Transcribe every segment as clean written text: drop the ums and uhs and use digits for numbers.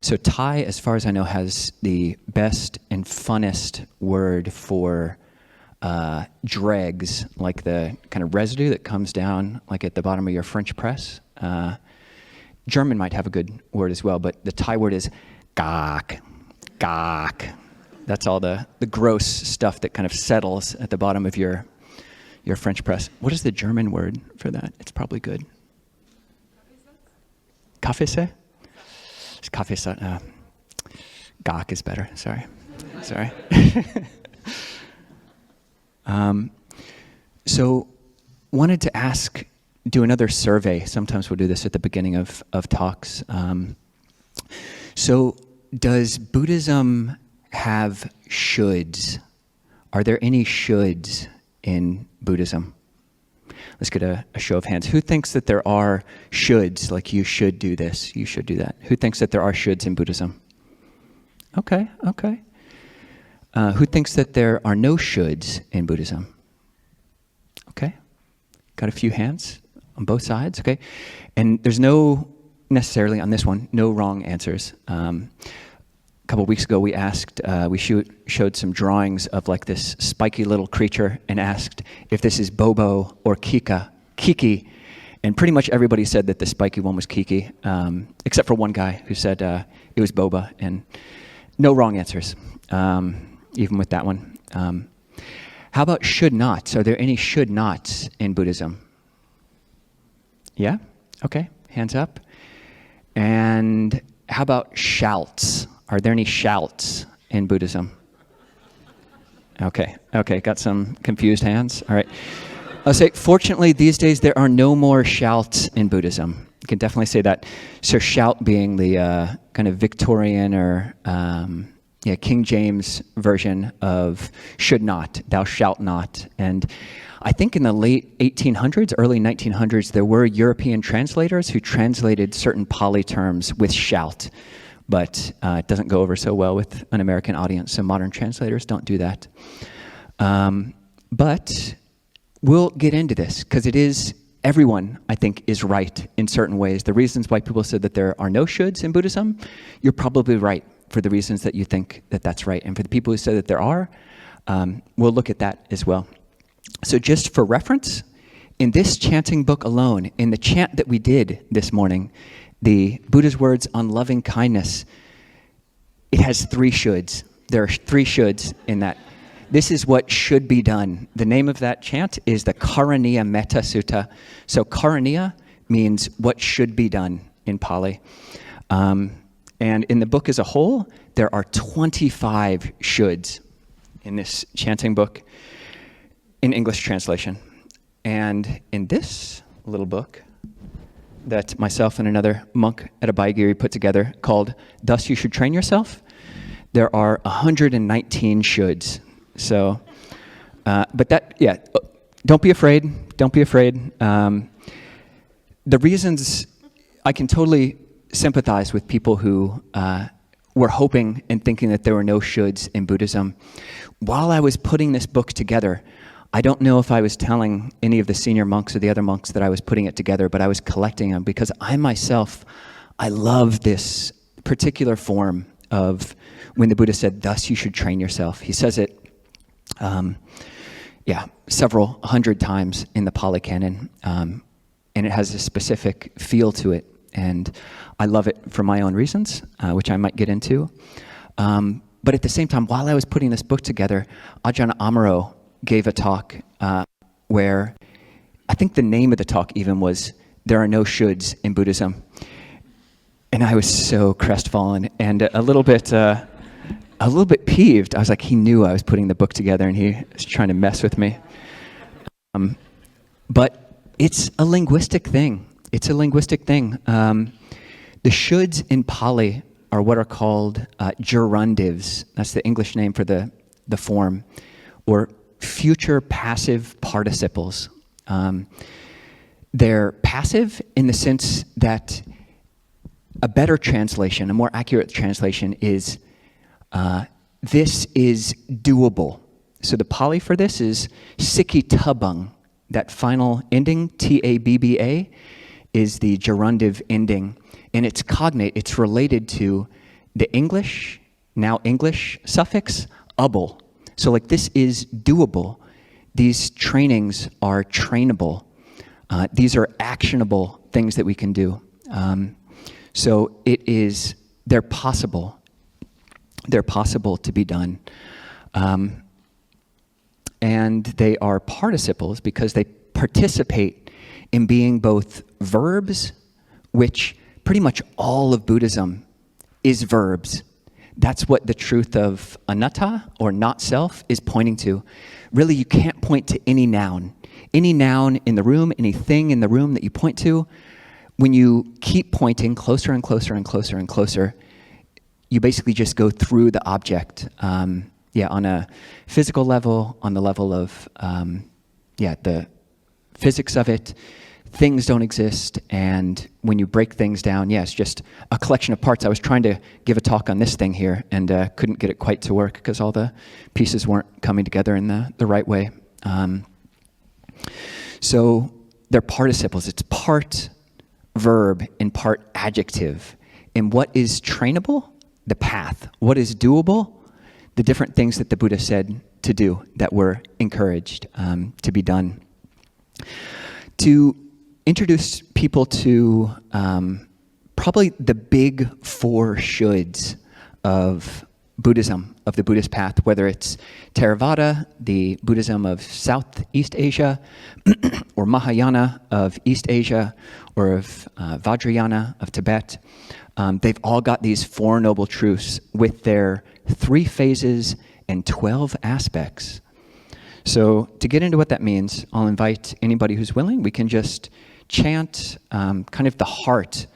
So Thai, as far as I know, has the best and funnest word for dregs, like the kind of residue that comes down like at the bottom of your French press. German might have a good word as well, but the Thai word is gak, gak. That's all the gross stuff that kind of settles at the bottom of your French press. What is the German word for that? It's probably good. Kaffeesatz? It's Kaffeesatz. Gak is better. Sorry. So wanted to do another survey. Sometimes we'll do this at the beginning of talks. So does Buddhism have shoulds? Are there any shoulds in Buddhism? Let's get a show of hands. Who thinks that there are shoulds, like you should do this, you should do that? Who thinks that there are shoulds in Buddhism? Okay. Who thinks that there are no shoulds in Buddhism? Okay. Got a few hands on both sides, okay? And there's no, necessarily on this one, no wrong answers. A couple of weeks ago we showed some drawings of like this spiky little creature and asked if this is Bobo or Kiki. And pretty much everybody said that the spiky one was Kiki, except for one guy who said it was Boba, and no wrong answers, even with that one. How about should nots? Are there any should nots in Buddhism? Yeah? Okay, hands up. And how about shouts? Are there any shouts in Buddhism? Okay, got some confused hands. All right. I'll say, fortunately, these days there are no more shouts in Buddhism. You can definitely say that. So shout being the kind of Victorian or King James version of should not, thou shalt not. And I think in the late 1800s, early 1900s, there were European translators who translated certain Pali terms with shout. But it doesn't go over so well with an American audience, so modern translators don't do that. But we'll get into this, because it is, everyone, I think, is right in certain ways. The reasons why people said that there are no shoulds in Buddhism, you're probably right for the reasons that you think that that's right. And for the people who say that there are, we'll look at that as well. So just for reference, in this chanting book alone, in the chant that we did this morning, the Buddha's words on loving kindness, it has 3 shoulds. There are 3 shoulds in that. This is what should be done. The name of that chant is the Karaniya Metta Sutta. So Karaniya means what should be done in Pali. And in the book as a whole, there are 25 shoulds in this chanting book in English translation. And in this little book that myself and another monk at Abhayagiri put together called Thus You Should Train Yourself, there are 119 shoulds. So, but that, yeah, don't be afraid. Don't be afraid. The reasons, I can totally sympathize with people who were hoping and thinking that there were no shoulds in Buddhism. While I was putting this book together, I don't know if I was telling any of the senior monks or the other monks that I was putting it together, but I was collecting them because I myself, I love this particular form of when the Buddha said, thus you should train yourself. He says it, several hundred times in the Pali Canon, and it has a specific feel to it. And I love it for my own reasons, which I might get into. But at the same time, while I was putting this book together, Ajahn Amaro gave a talk where I think the name of the talk even was, There Are No Shoulds in Buddhism. And I was so crestfallen and a little bit peeved. I was like, he knew I was putting the book together and he was trying to mess with me. But it's a linguistic thing. It's a linguistic thing. The shoulds in Pali are what are called gerundives. That's the English name for the form, or future passive participles. They're passive in the sense that a better translation, a more accurate translation is, this is doable. So the Pali for this is Sikhi Tabang. That final ending, T-A-B-B-A, is the gerundive ending. And it's cognate, it's related to the English, now English suffix, able. So like this is doable. These trainings are trainable. These are actionable things that we can do. So they're possible. They're possible to be done. And they are participles because they participate in being both verbs, which pretty much all of Buddhism is verbs. That's what the truth of anatta, or not self, is pointing to. Really, you can't point to any noun. Any noun in the room, anything in the room that you point to, when you keep pointing closer and closer and closer and closer, you basically just go through the object. On a physical level, on the level of, the physics of it, things don't exist, and when you break things down, it's just a collection of parts. I was trying to give a talk on this thing here and couldn't get it quite to work because all the pieces weren't coming together in the right way. So they're participles. It's part verb and part adjective. And what is trainable? The path. What is doable? The different things that the Buddha said to do that were encouraged to be done. To introduce people to probably the big four shoulds of Buddhism, of the Buddhist path, whether it's Theravada, the Buddhism of Southeast Asia, or Mahayana of East Asia, or of Vajrayana of Tibet. They've all got these Four Noble Truths with their 3 phases and 12 aspects. So to get into what that means, I'll invite anybody who's willing. We can just chant kind of the heart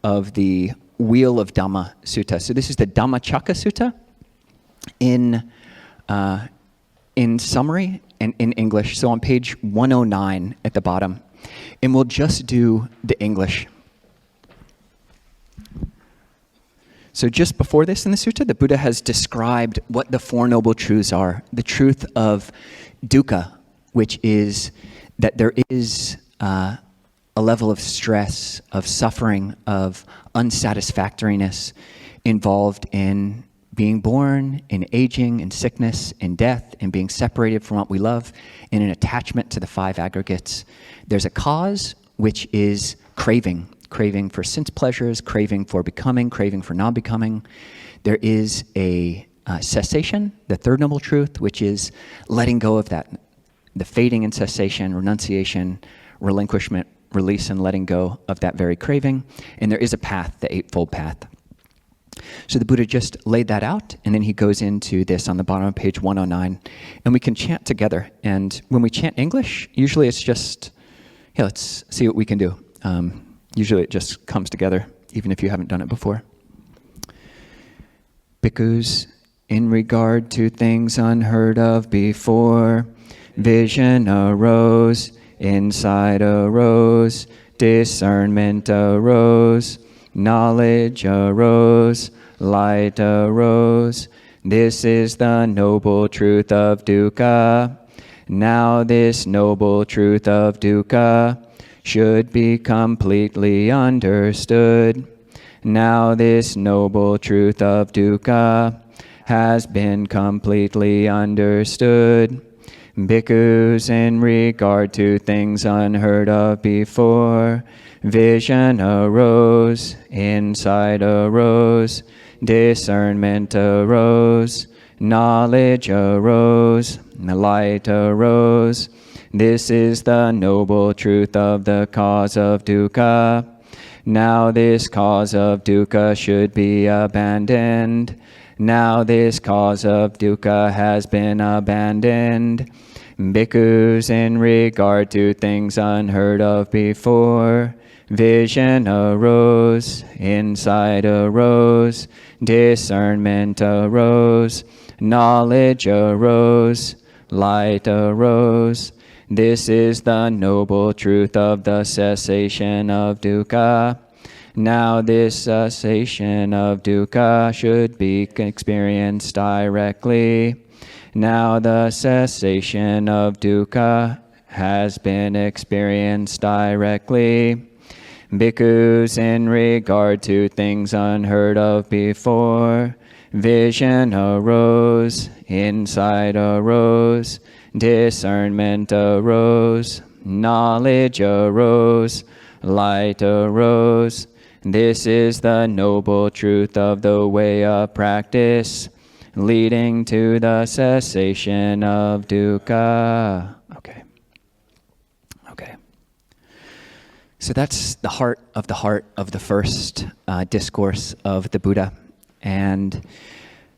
of the Wheel of Dhamma Sutta. So this is the Dhammacakka Sutta in summary and in English. So on page 109 at the bottom. And we'll just do the English. So just before this in the sutta, the Buddha has described what the Four Noble Truths are. The truth of dukkha, which is that there is a level of stress, of suffering, of unsatisfactoriness involved in being born, in aging, in sickness, in death, in being separated from what we love, in an attachment to the 5 aggregates. There's a cause, which is craving. Craving for sense pleasures, craving for becoming, craving for non-becoming. There is a cessation, the third noble truth, which is letting go of that. The fading and cessation, renunciation, relinquishment, release and letting go of that very craving. And there is a path, the Eightfold Path. So the Buddha just laid that out, and then he goes into this on the bottom of page 109. And we can chant together. And when we chant English, usually it's just, let's see what we can do. Usually it just comes together, even if you haven't done it before. Bhikkhus, in regard to things unheard of before, vision arose, insight arose, discernment arose, knowledge arose, light arose. This is the noble truth of dukkha. Now this noble truth of dukkha should be completely understood. Now this noble truth of dukkha has been completely understood. Bhikkhus, in regard to things unheard of before, vision arose, insight arose, discernment arose, knowledge arose, light arose. This is the noble truth of the cause of dukkha. Now this cause of dukkha should be abandoned. Now this cause of dukkha has been abandoned. Bhikkhus, in regard to things unheard of before, vision arose, insight arose, discernment arose, knowledge arose, light arose. This is the noble truth of the cessation of dukkha. Now this cessation of dukkha should be experienced directly. Now the cessation of dukkha has been experienced directly. Bhikkhus in regard to things unheard of before. Vision arose, insight arose, discernment arose, knowledge arose, light arose. This is the noble truth of the way of practice, leading to the cessation of dukkha. Okay. So that's the heart of the first discourse of the Buddha. And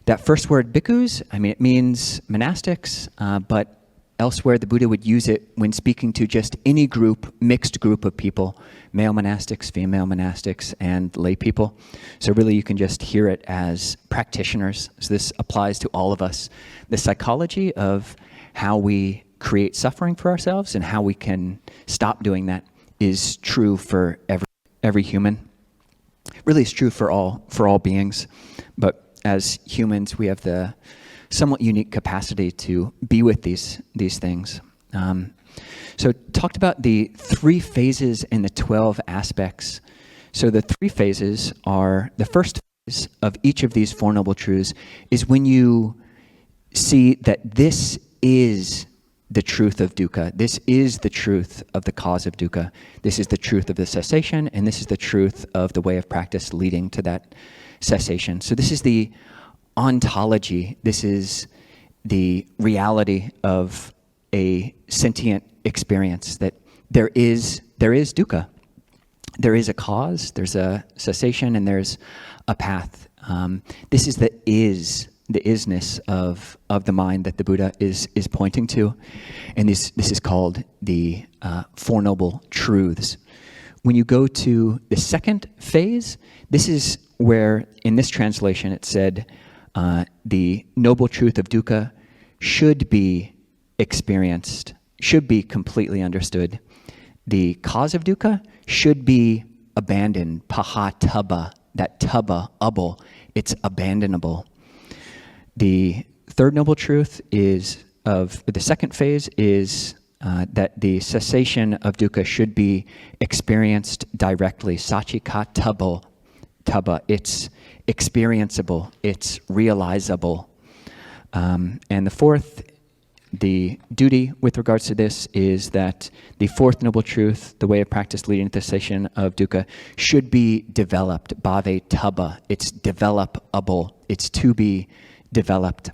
that first word, bhikkhus, it means monastics, but elsewhere the Buddha would use it when speaking to just any group, mixed group of people, male monastics, female monastics, and lay people. So really you can just hear it as practitioners. So this applies to all of us. The psychology of how we create suffering for ourselves and how we can stop doing that is true for every human. Really is true for all beings. But as humans, we have the somewhat unique capacity to be with these things. So talked about the 3 phases and the 12 aspects. So the 3 phases are, the first phase of each of these Four Noble Truths is when you see that this is the truth of dukkha. This is the truth of the cause of dukkha. This is the truth of the cessation, and this is the truth of the way of practice leading to that cessation. So this is the ontology. This is the reality of a sentient experience, that there is dukkha. There is a cause, there's a cessation, and there's a path. This is the isness of the mind that the Buddha is pointing to. And this is called the Four Noble Truths. When you go to the second phase, this is where, in this translation, it said, the noble truth of dukkha should be experienced, should be completely understood. The cause of dukkha should be abandoned, paha tubba, that tubba, ubble, it's abandonable. The third noble truth the second phase is that the cessation of dukkha should be experienced directly, sachika tubba, it's experienceable, it's realizable. And the fourth, the duty with regards to this is that the fourth noble truth, the way of practice leading to the cessation of dukkha, should be developed, bhave tubba, it's developable, it's to be developed.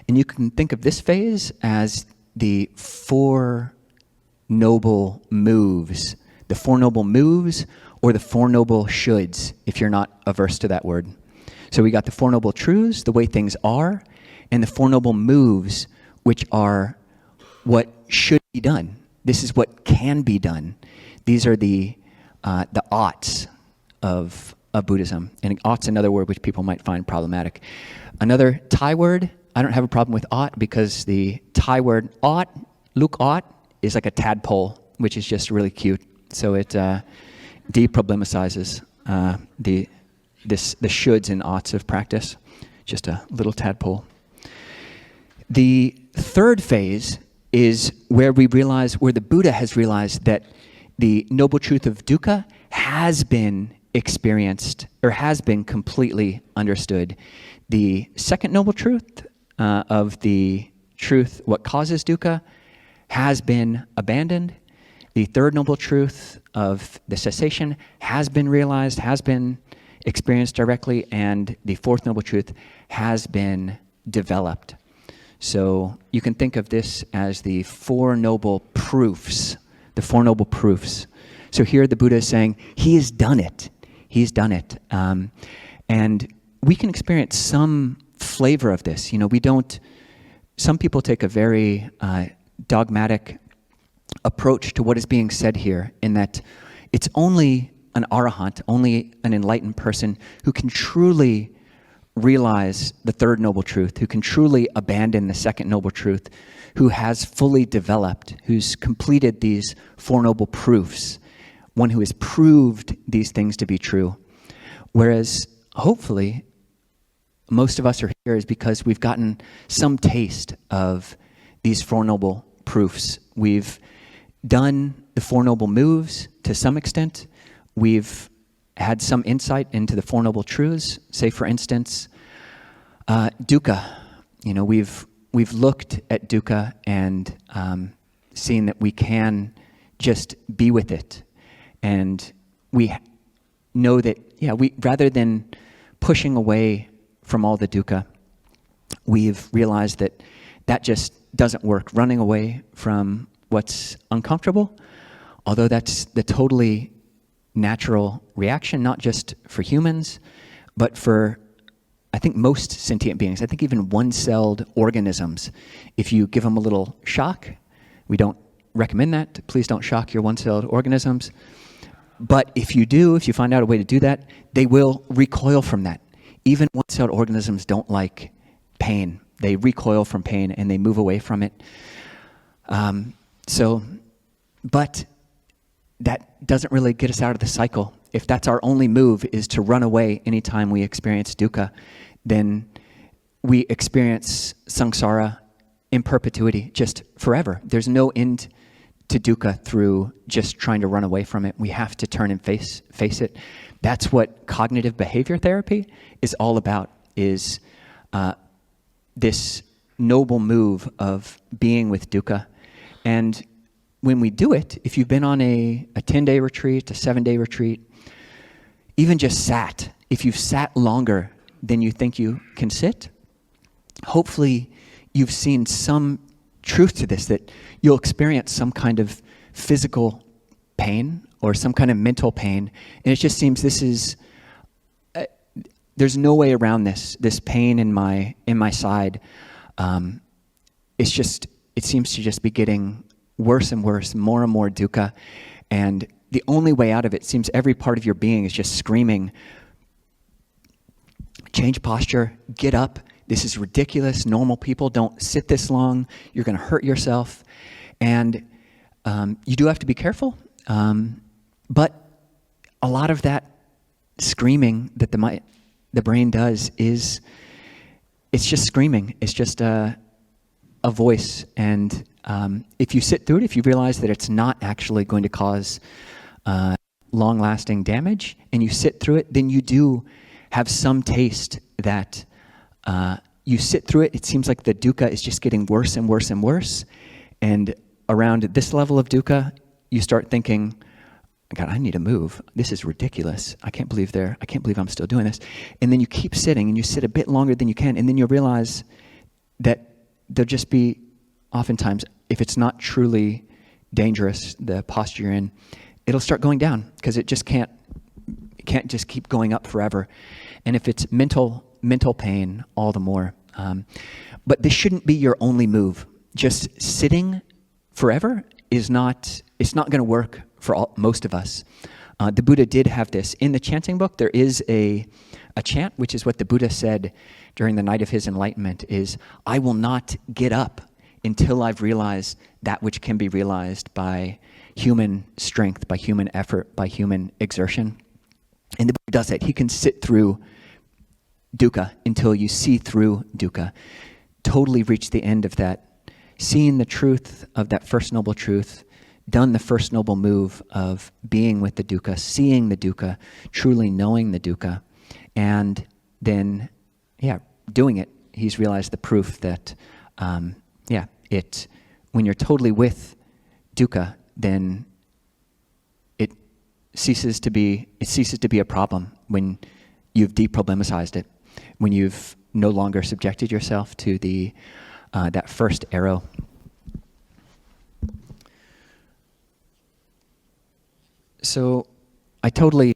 And you can think of this phase as the four noble moves, or the Four Noble Shoulds, if you're not averse to that word. So we got the Four Noble Truths, the way things are, and the Four Noble Moves, which are what should be done. This is what can be done. These are the oughts of Buddhism. And ought's another word which people might find problematic. Another Thai word, I don't have a problem with ought, because the Thai word ought, luk ought, is like a tadpole, which is just really cute. So it deproblemicizes the shoulds and oughts of practice. Just a little tadpole. The third phase is where the Buddha has realized that the noble truth of dukkha has been experienced, or has been completely understood. The second noble truth of the truth, what causes dukkha, has been abandoned. The third noble truth of the cessation has been realized, has been experienced directly, and the fourth noble truth has been developed. So you can think of this as the Four Noble Proofs, the Four Noble Proofs. So here the Buddha is saying, he has done it. He's done it. And we can experience some flavor of this. Some people take a very dogmatic approach to what is being said here, in that it's only an arahant, only an enlightened person who can truly realize the third noble truth, who can truly abandon the second noble truth, who has fully developed, who's completed these Four Noble Proofs, one who has proved these things to be true. Whereas, hopefully, most of us are here is because we've gotten some taste of these Four Noble Proofs. We've done the Four Noble Moves to some extent. we've had some insight into the Four Noble Truths. Say, for instance, dukkha. We've looked at dukkha and seen that we can just be with it, and we know that we, rather than pushing away from all the dukkha, we've realized that that just doesn't work. Running away from what's uncomfortable, although that's the totally natural reaction, not just for humans, but for, I think, most sentient beings. I think even one-celled organisms, if you give them a little shock, we don't recommend that. Please don't shock your one-celled organisms. But if you find out a way to do that, they will recoil from that. Even one-celled organisms don't like pain. They recoil from pain and they move away from it. But that doesn't really get us out of the cycle. If that's our only move, is to run away anytime we experience dukkha, then we experience samsara in perpetuity, just forever. There's no end to dukkha through just trying to run away from it. We have to turn and face it. That's what cognitive behavior therapy is all about, is this noble move of being with dukkha. And when we do it, if you've been on a 10-day retreat, a 7-day retreat, even just sat, if you've sat longer than you think you can sit, hopefully you've seen some truth to this, that you'll experience some kind of physical pain or some kind of mental pain. And it just seems this is, there's no way around this pain in my side. It seems to just be getting worse and worse, more and more dukkha. And the only way out of it seems every part of your being is just screaming, change posture, get up. This is ridiculous. Normal people don't sit this long. You're going to hurt yourself. And you do have to be careful. But a lot of that screaming that the brain does is, it's just screaming. It's just a voice. And if you sit through it, if you realize that it's not actually going to cause long-lasting damage, and you sit through it, then you do have some taste that you sit through it. It seems like the dukkha is just getting worse and worse and worse. And around this level of dukkha, you start thinking, God, I need to move. This is ridiculous. I can't believe I'm still doing this. And then you keep sitting, and you sit a bit longer than you can, and then you realize that there'll just be, oftentimes, if it's not truly dangerous, the posture you're in, it'll start going down, because it can't just keep going up forever. And if it's mental pain, all the more. But this shouldn't be your only move. Just sitting forever it's not going to work for most of us. The Buddha did have this. In the chanting book, there is a chant, which is what the Buddha said during the night of his enlightenment, is, I will not get up until I've realized that which can be realized by human strength, by human effort, by human exertion. And the Buddha does that. He can sit through dukkha until you see through dukkha. Totally reach the end of that. Seeing the truth of that first noble truth, done the first noble move of being with the dukkha, seeing the dukkha, truly knowing the dukkha, and then, doing it. He's realized the proof that, when you're totally with dukkha, then it ceases to be a problem when you've deproblemicized it, when you've no longer subjected yourself to that first arrow. So I totally,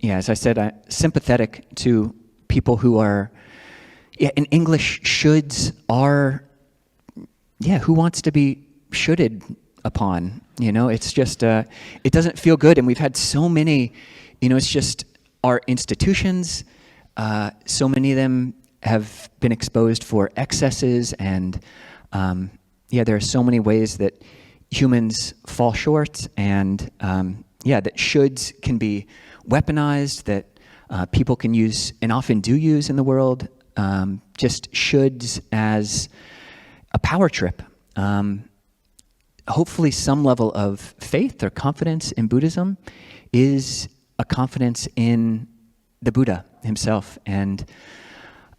as I said, I'm sympathetic to people who are, in English, shoulds are, who wants to be shoulded upon? It's just, it doesn't feel good. And we've had so many, it's just our institutions, so many of them have been exposed for excesses, and there are so many ways that humans fall short, and that shoulds can be weaponized, that people can use and often do use in the world, just shoulds as a power trip. Hopefully some level of faith or confidence in Buddhism is a confidence in the Buddha himself. And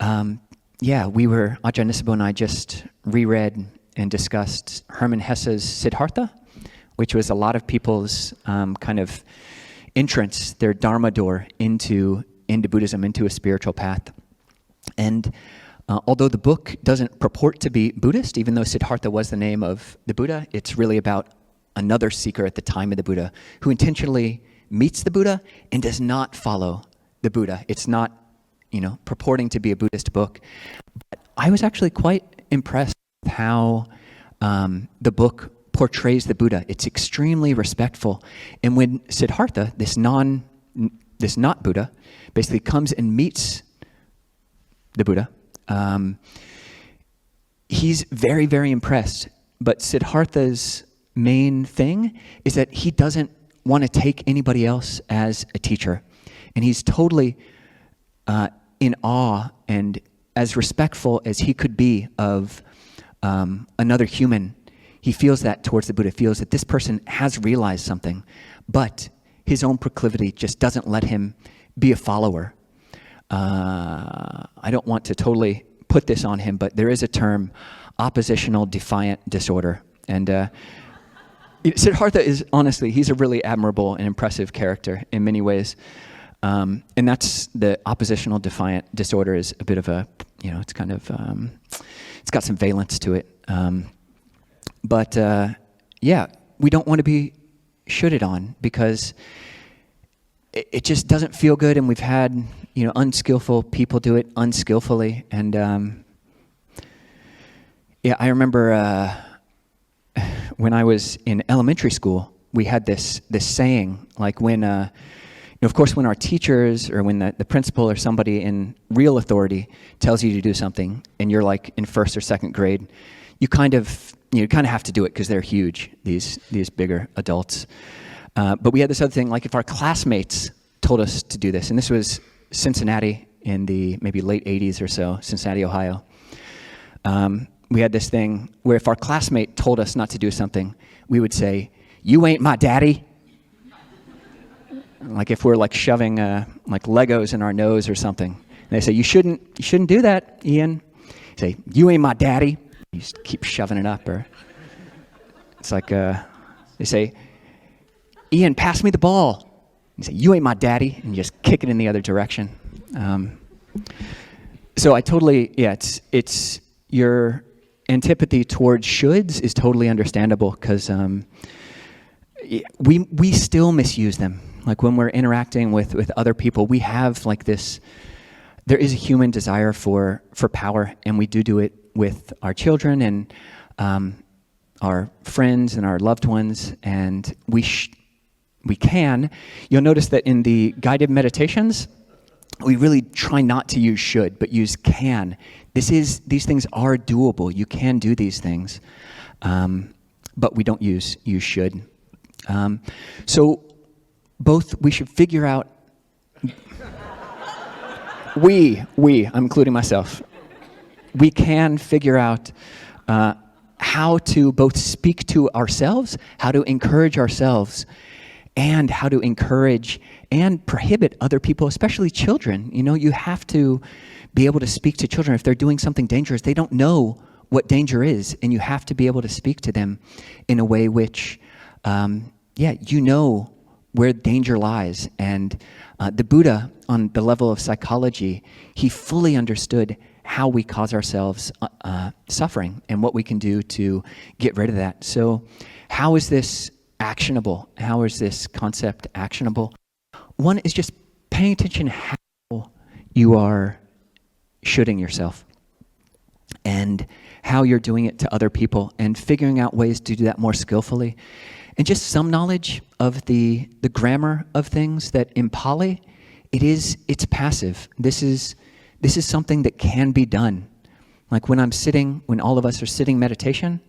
Ajahn Nisabo and I just reread and discussed Hermann Hesse's Siddhartha, which was a lot of people's kind of entrance, their dharma door into Buddhism, into a spiritual path. And although the book doesn't purport to be Buddhist, even though Siddhartha was the name of the Buddha, it's really about another seeker at the time of the Buddha who intentionally meets the Buddha and does not follow the Buddha. It's not, purporting to be a Buddhist book. But I was actually quite impressed with how the book portrays the Buddha. It's extremely respectful. And when Siddhartha, this not Buddha, basically comes and meets the Buddha, he's very, very impressed. But Siddhartha's main thing is that he doesn't want to take anybody else as a teacher. And he's totally in awe and as respectful as he could be of another human. He feels that towards the Buddha, feels that this person has realized something, but his own proclivity just doesn't let him be a follower. I don't want to totally put this on him, but there is a term, oppositional defiant disorder. And Siddhartha is, honestly, he's a really admirable and impressive character in many ways. And that's the oppositional defiant disorder is a bit of a, it's kind of, it's got some valence to it. But we don't want to be shoulded on because it just doesn't feel good. And we've had, unskillful people do it unskillfully. And I remember when I was in elementary school, we had this saying, like when, of course, when our teachers or when the principal or somebody in real authority tells you to do something and you're like in first or second grade, you kind of have to do it because they're huge, these bigger adults. But we had this other thing, like if our classmates told us to do this, and this was Cincinnati in the maybe late 80s or so, Cincinnati, Ohio. We had this thing where if our classmate told us not to do something, we would say, "You ain't my daddy." Like if we're like shoving like Legos in our nose or something. And they say, you shouldn't do that, Ian. You say, "You ain't my daddy." You just keep shoving it up. Or it's like they say, "Ian, pass me the ball." You say, "You ain't my daddy," and you just kick it in the other direction. So I totally, it's your antipathy towards shoulds is totally understandable because we still misuse them. Like when we're interacting with other people, we have like this, there is a human desire for power, and we do it with our children and our friends and our loved ones, and we can. You'll notice that in the guided meditations, we really try not to use should, but use can. These things are doable. You can do these things, but we don't use should. So both we should figure out. I'm including myself. We can figure out how to both speak to ourselves, how to encourage ourselves, and how to encourage and prohibit other people, especially children. You have to be able to speak to children. If they're doing something dangerous, they don't know what danger is, and you have to be able to speak to them in a way which, where danger lies. And the Buddha, on the level of psychology, he fully understood how we cause ourselves suffering and what we can do to get rid of that. So how is this actionable? How is this concept actionable? One is just paying attention how you are shoulding yourself and how you're doing it to other people and figuring out ways to do that more skillfully. And just some knowledge of the grammar of things that in Pali, it's passive. This is something that can be done. Like when all of us are sitting meditation,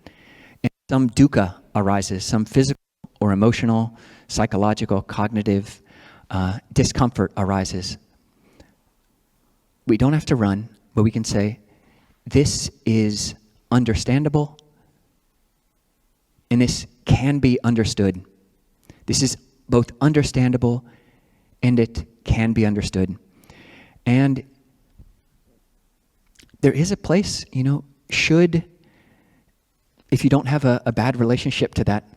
and some dukkha arises, some physical or emotional, psychological, cognitive discomfort arises. We don't have to run, but we can say, this is understandable, and this can be understood. This is both understandable and it can be understood. And there is a place, if you don't have a bad relationship to that,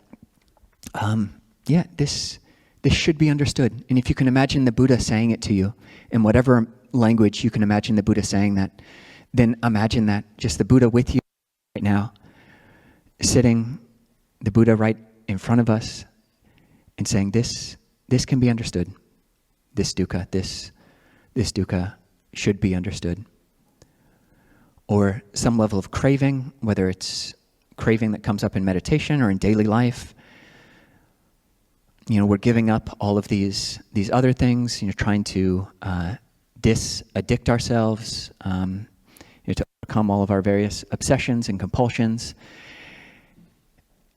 this should be understood. And if you can imagine the Buddha saying it to you in whatever language you can imagine the Buddha saying that, then imagine that, just the Buddha with you right now, sitting, the Buddha right in front of us, and saying, this can be understood. This dukkha, this dukkha should be understood. Or some level of craving, whether it's craving that comes up in meditation or in daily life. We're giving up all of these other things, trying to disaddict ourselves, to overcome all of our various obsessions and compulsions.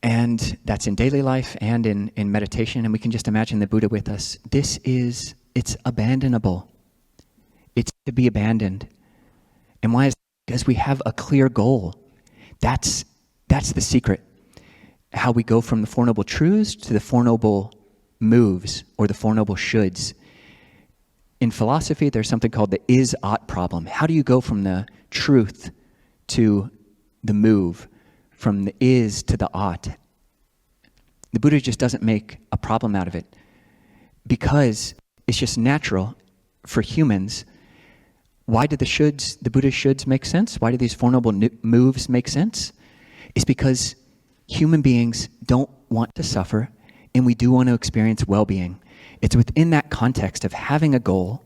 And that's in daily life and in meditation. And we can just imagine the Buddha with us. It's abandonable. It's to be abandoned. And why is that? Because we have a clear goal. That's the secret. How we go from the Four Noble Truths to the Four Noble Moves, or the Four Noble Shoulds. In philosophy, there's something called the is-ought problem. How do you go from the truth to the move, from the is to the ought? The Buddha just doesn't make a problem out of it, because it's just natural for humans. Why do the Buddha's shoulds make sense? Why do these Four Noble Moves make sense? It's because human beings don't want to suffer, and we do want to experience well-being. It's within that context of having a goal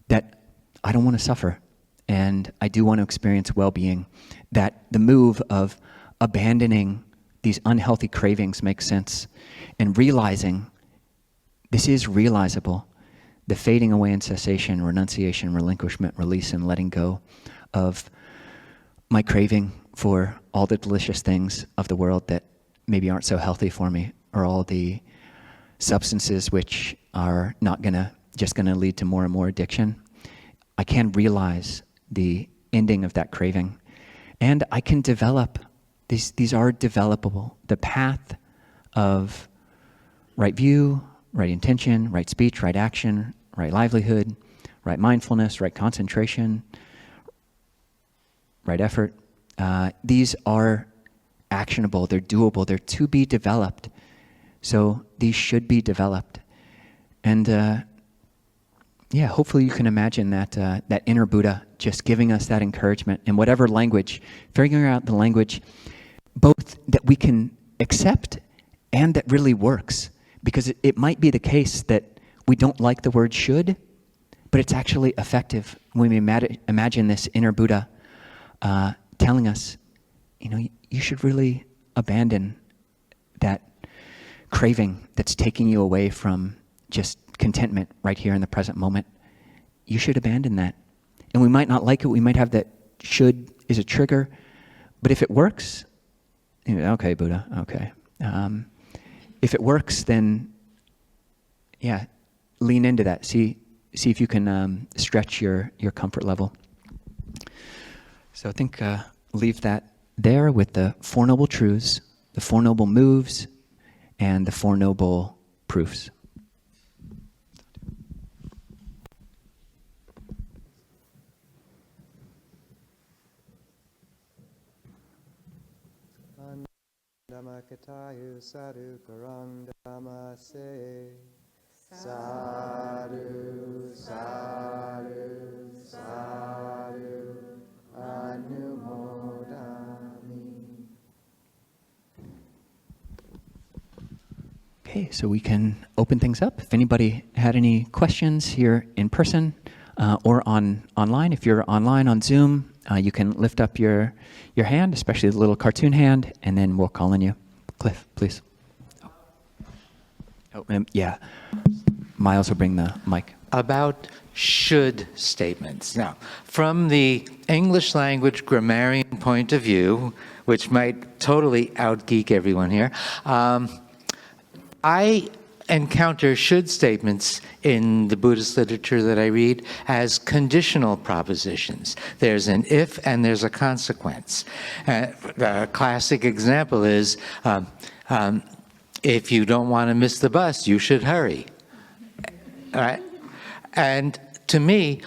that I don't want to suffer, and I do want to experience well-being, that the move of abandoning these unhealthy cravings makes sense, and realizing this is realizable. The fading away in cessation, renunciation, relinquishment, release, and letting go of my craving for all the delicious things of the world that maybe aren't so healthy for me, or all the substances which are just gonna lead to more and more addiction. I can realize the ending of that craving, and I can develop, these are developable. The path of right view, right intention, right speech, right action, right livelihood, right mindfulness, right concentration, right effort. These are actionable, they're doable, they're to be developed. So these should be developed. And hopefully you can imagine that inner Buddha just giving us that encouragement in whatever language, figuring out the language both that we can accept and that really works. Because it might be the case that we don't like the word should, but it's actually effective when we imagine this inner Buddha telling us, you should really abandon that craving that's taking you away from just contentment right here in the present moment. You should abandon that. And we might not like it. We might have that should is a trigger. But if it works, okay, Buddha, okay. If it works, then, lean into that. See if you can stretch your comfort level. So I think leave that there with the Four Noble Truths, the Four Noble Moves, and the Four Noble Proofs. Dhamakatayu sadhu karang dhamase sadhu sadhu sadhu anumodami. Okay, so we can open things up. If anybody had any questions here in person or online, if you're online on Zoom, you can lift up your hand, especially the little cartoon hand, and then we'll call on you. Cliff, please. Yeah. Miles will bring the mic. About should statements. Now, from the English language grammarian point of view, which might totally outgeek everyone here, I encounter should statements in the Buddhist literature that I read as conditional propositions. There's an if and there's a consequence. A classic example is, if you don't want to miss the bus, you should hurry. All right? And to me,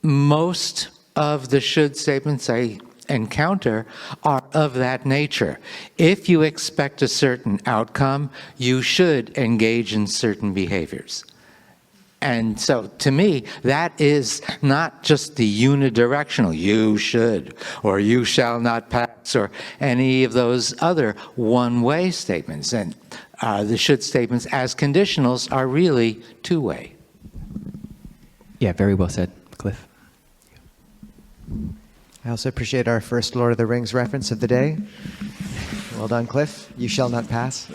most of the should statements I encounter are of that nature. If you expect a certain outcome, you should engage in certain behaviors. And so, to me, that is not just the unidirectional, you should, or you shall not pass, or any of those other one-way statements. And the should statements as conditionals are really two-way. Yeah, very well said, Cliff. I also appreciate our first Lord of the Rings reference of the day. Well done, Cliff. You shall not pass.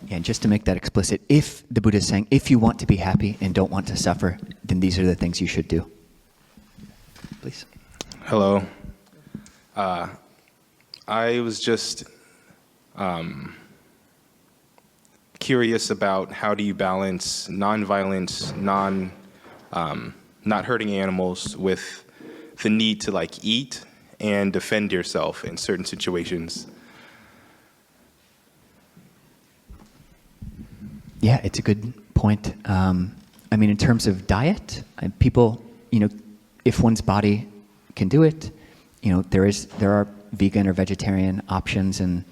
And just to make that explicit, if the Buddha is saying, if you want to be happy and don't want to suffer, then these are the things you should do. Please. Hello. I was just curious about how do you balance nonviolence, not hurting animals with the need to like eat and defend yourself in certain situations. Yeah, it's a good point. I mean, in terms of diet, people, if one's body can do it, there are vegan or vegetarian options, and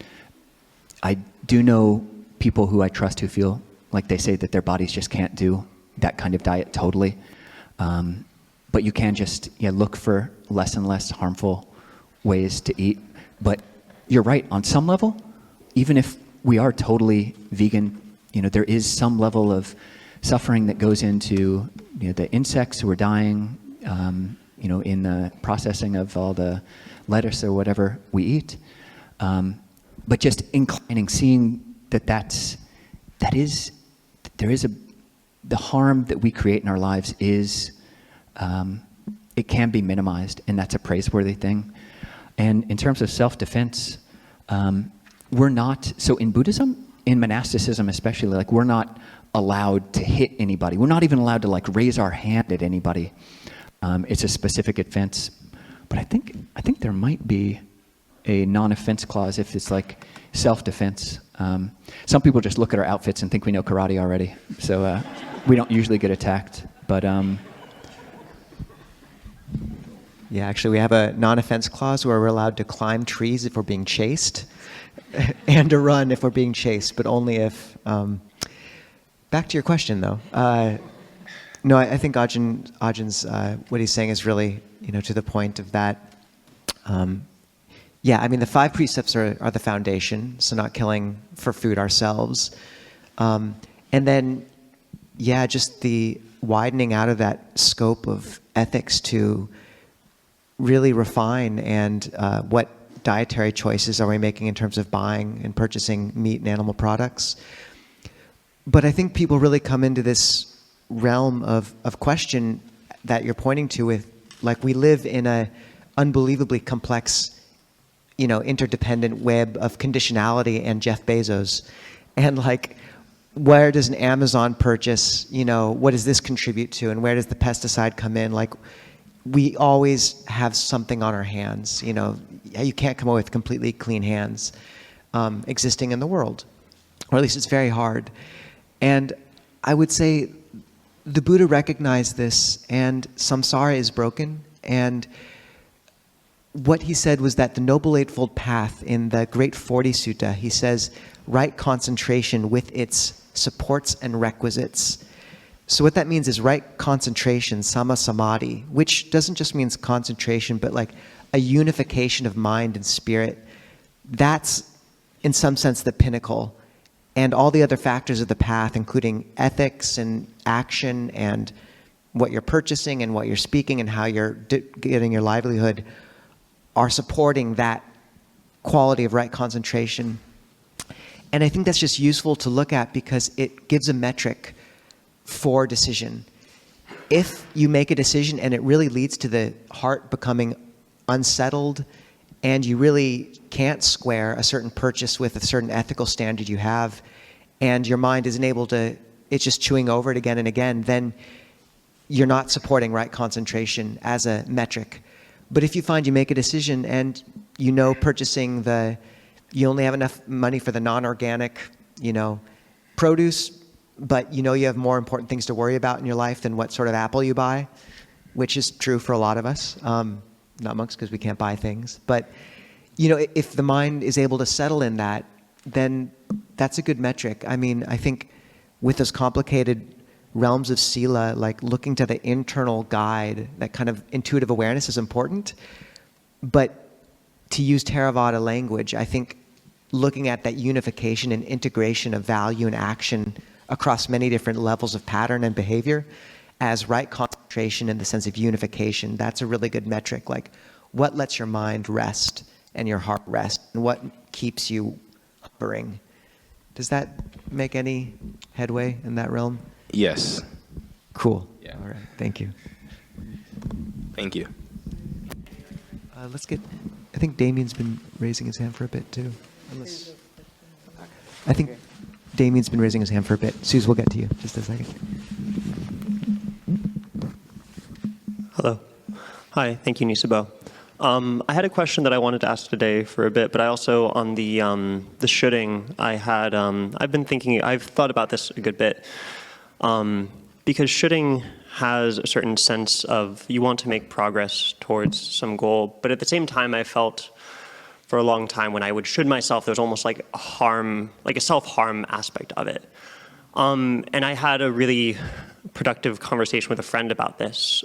I do know people who I trust who feel like they say that their bodies just can't do that kind of diet totally. But you can just look for less and less harmful ways to eat. But you're right, on some level, even if we are totally vegan, there is some level of suffering that goes into the insects who are dying, in the processing of all the lettuce or whatever we eat. But just inclining, seeing the harm that we create in our lives is, it can be minimized, and that's a praiseworthy thing. And in terms of self-defense, we're not, so in Buddhism, in monasticism especially, we're not allowed to hit anybody. We're not even allowed to raise our hand at anybody. It's a specific offense. But I think there might be a non-offense clause if it's self-defense. Some people just look at our outfits and think we know karate already. So we don't usually get attacked. But Yeah, actually, we have a non-offense clause where we're allowed to climb trees if we're being chased and to run if we're being chased, but only if... Back to your question, though. No, I think Ajahn, what he's saying is really, to the point of that. The 5 precepts are the foundation, so not killing for food ourselves. And then, just the widening out of that scope of ethics to really refine and what dietary choices are we making in terms of buying and purchasing meat and animal products. But I think people really come into this realm of question that you're pointing to with, we live in a unbelievably complex, interdependent web of conditionality and Jeff Bezos. And where does an Amazon purchase, what does this contribute to? And where does the pesticide come in? We always have something on our hands. You can't come away with completely clean hands existing in the world. Or at least it's very hard. And I would say the Buddha recognized this, and samsara is broken. And what he said was that the Noble Eightfold Path in the Great 40 Sutta, he says, right concentration with its supports and requisites. So what that means is right concentration, sama samadhi, which doesn't just mean concentration, but a unification of mind and spirit. That's, in some sense, the pinnacle. And all the other factors of the path, including ethics and action and what you're purchasing and what you're speaking and how you're getting your livelihood, are supporting that quality of right concentration. And I think that's just useful to look at because it gives a metric for decision. If you make a decision and it really leads to the heart becoming unsettled and you really can't square a certain purchase with a certain ethical standard you have, and your mind isn't able to, it's just chewing over it again and again, then you're not supporting right concentration as a metric. But if you find you make a decision and purchasing you only have enough money for the non-organic produce, but you have more important things to worry about in your life than what sort of apple you buy, which is true for a lot of us. Not monks, because we can't buy things. But, if the mind is able to settle in that, then that's a good metric. I mean, I think with those complicated realms of sila, like looking to the internal guide, that kind of intuitive awareness is important. But to use theravada language, I think looking at that unification and integration of value and action across many different levels of pattern and behavior as right concentration in the sense of unification, that's a really good metric. Like, what lets your mind rest and your heart rest, and what keeps you hovering? Does that make any headway in that realm? Yes. Cool. Yeah. All right. Thank you. Thank you. I think Damien's been raising his hand for a bit too. I think Damien's been raising his hand for a bit. Suze, we'll get to you. Just a second. Hello. Hi. Thank you, Nisabo. I had a question that I wanted to ask today for a bit, but I also, on the shoulding, I've thought about this a good bit. Because shoulding has a certain sense of you want to make progress towards some goal, but at the same time I felt for a long time when I would should myself, there's almost like a self-harm aspect of it. And I had a really productive conversation with a friend about this.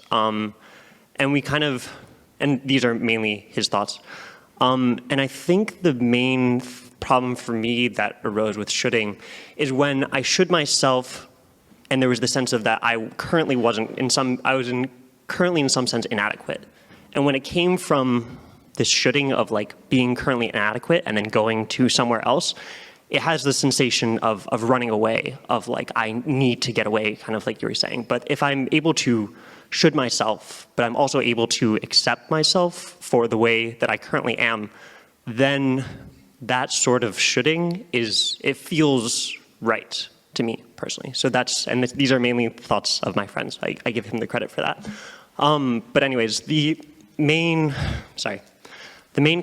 And these are mainly his thoughts. And I think the main problem for me that arose with shoulding is when I should myself, and there was the sense of that I currently currently in some sense inadequate. And when it came from this shoulding of like being currently inadequate and then going to somewhere else, it has the sensation of running away, of like I need to get away, kind of like you were saying. But if I'm able to should myself, but I'm also able to accept myself for the way that I currently am, then that sort of shoulding it feels right to me personally. So these are mainly thoughts of my friends. I give him the credit for that. But anyways, the main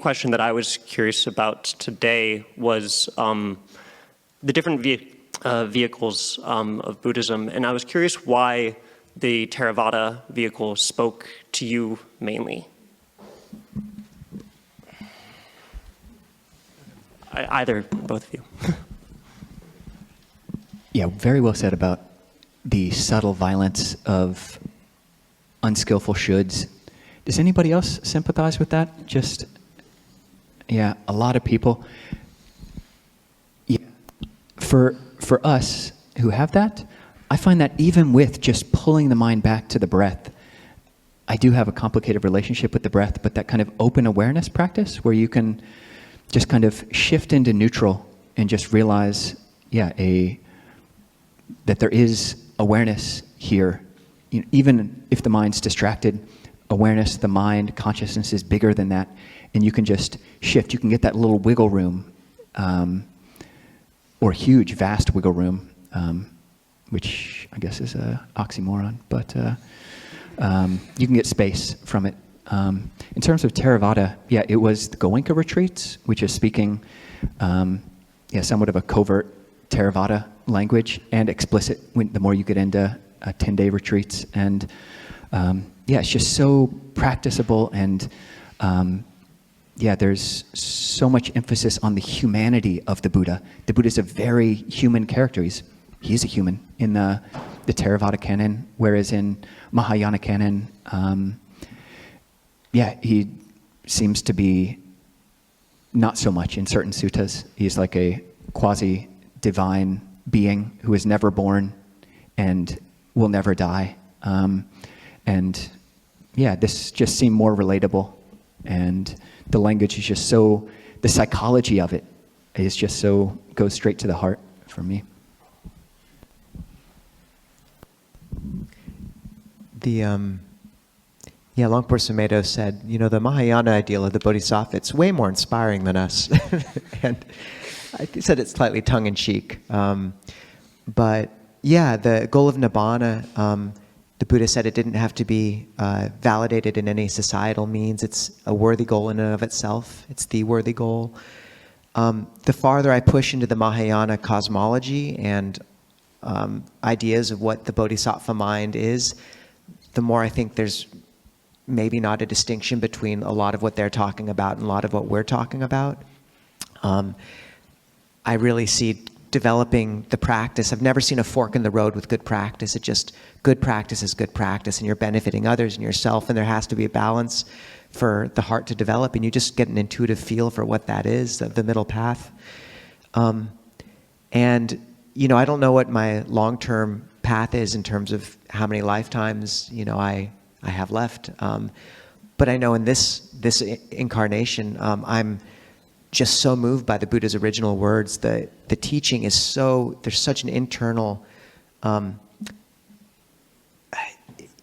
question that I was curious about today was the different vehicles of Buddhism, and I was curious why the theravada vehicle spoke to you mainly. Both of you. Yeah, very well said about the subtle violence of unskillful shoulds. Does anybody else sympathize with that? A lot of people. Yeah, for us who have that, I find that even with just pulling the mind back to the breath, I do have a complicated relationship with the breath, but that kind of open awareness practice where you can just kind of shift into neutral and just realize, that there is awareness here. Even if the mind's distracted, awareness, the mind, consciousness is bigger than that, and you can just shift. You can get that little wiggle room, or huge, vast wiggle room, which I guess is an oxymoron, but you can get space from it. In terms of Theravada, it was the Goenka retreats, which is speaking somewhat of a covert Theravada language, and explicit the more you get into 10-day retreats. And it's just so practicable, and there's so much emphasis on the humanity of the Buddha. The Buddha's a very human character. He's a human in the Theravada canon, whereas in Mahayana canon, he seems to be not so much in certain suttas. He's like a quasi-divine being who is never born and will never die. This just seemed more relatable, and the language is just so, the psychology of it is just so, goes straight to the heart for me. Longpo Sumedho said, the Mahayana ideal of the Bodhisattva, it's way more inspiring than us. And I said it slightly tongue-in-cheek. But the goal of Nibbana, the Buddha said it didn't have to be validated in any societal means. It's a worthy goal in and of itself. It's the worthy goal. the farther I push into the Mahayana cosmology and ideas of what the bodhisattva mind is, the more I think there's maybe not a distinction between a lot of what they're talking about and a lot of what we're talking about. I really see developing the practice. I've never seen a fork in the road with good practice. It just, good practice is good practice, and you're benefiting others and yourself, and there has to be a balance for the heart to develop, and you just get an intuitive feel for what that is, the middle path. And, you know, I don't know what my long-term path is in terms of how many lifetimes, you know, I have left. But I know in this incarnation, I'm just so moved by the Buddha's original words. The teaching is so, there's such an internal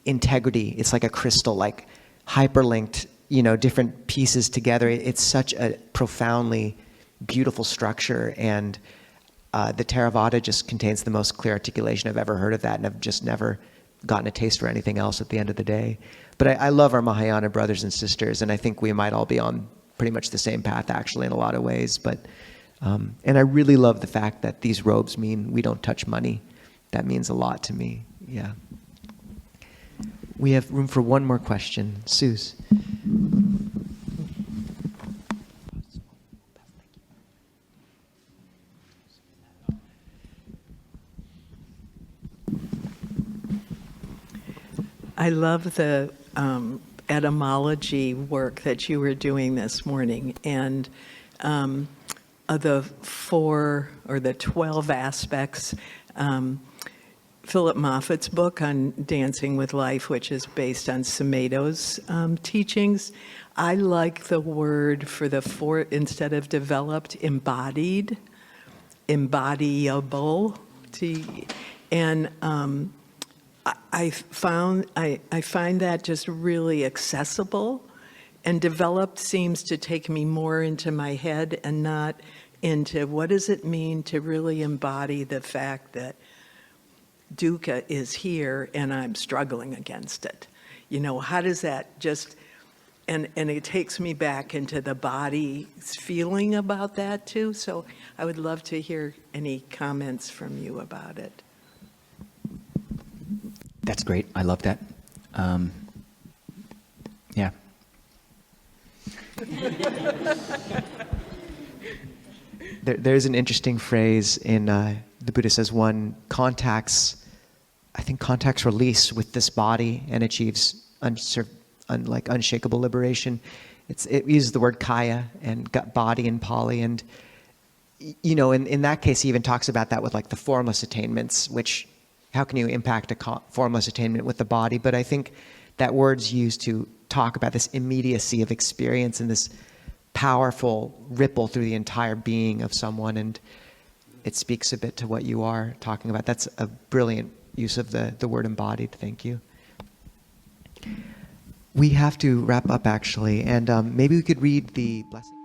integrity. It's like a crystal, like hyperlinked, you know, different pieces together. It's such a profoundly beautiful structure, and the theravada just contains the most clear articulation I've ever heard of that, and I've just never gotten a taste for anything else at the end of the day. But I love our Mahayana brothers and sisters, and I think we might all be on pretty much the same path, actually, in a lot of ways. But and I really love the fact that these robes mean we don't touch money. That means a lot to me. Yeah. We have room for one more question. Suze. I love the etymology work that you were doing this morning, and of the 4 or the 12 aspects. Philip Moffat's book on Dancing with Life, which is based on Sumedho's teachings, I like the word for the 4, instead of developed, embodied, embodiable. And I find that just really accessible, and developed seems to take me more into my head and not into what does it mean to really embody the fact that dukkha is here and I'm struggling against it. You know, how does that just, and it takes me back into the body's feeling about that too. So I would love to hear any comments from you about it. That's great. I love that. Yeah. There's an interesting phrase in the Buddha says one contacts release with this body and achieves unshakable liberation. It uses the word kaya and body in Pali, and you know, in that case, he even talks about that with like the formless attainments, which how can you impact a formless attainment with the body? But I think that word's used to talk about this immediacy of experience and this powerful ripple through the entire being of someone, and it speaks a bit to what you are talking about. That's a brilliant use of the word embodied. Thank you. We have to wrap up, actually, and maybe we could read the blessing.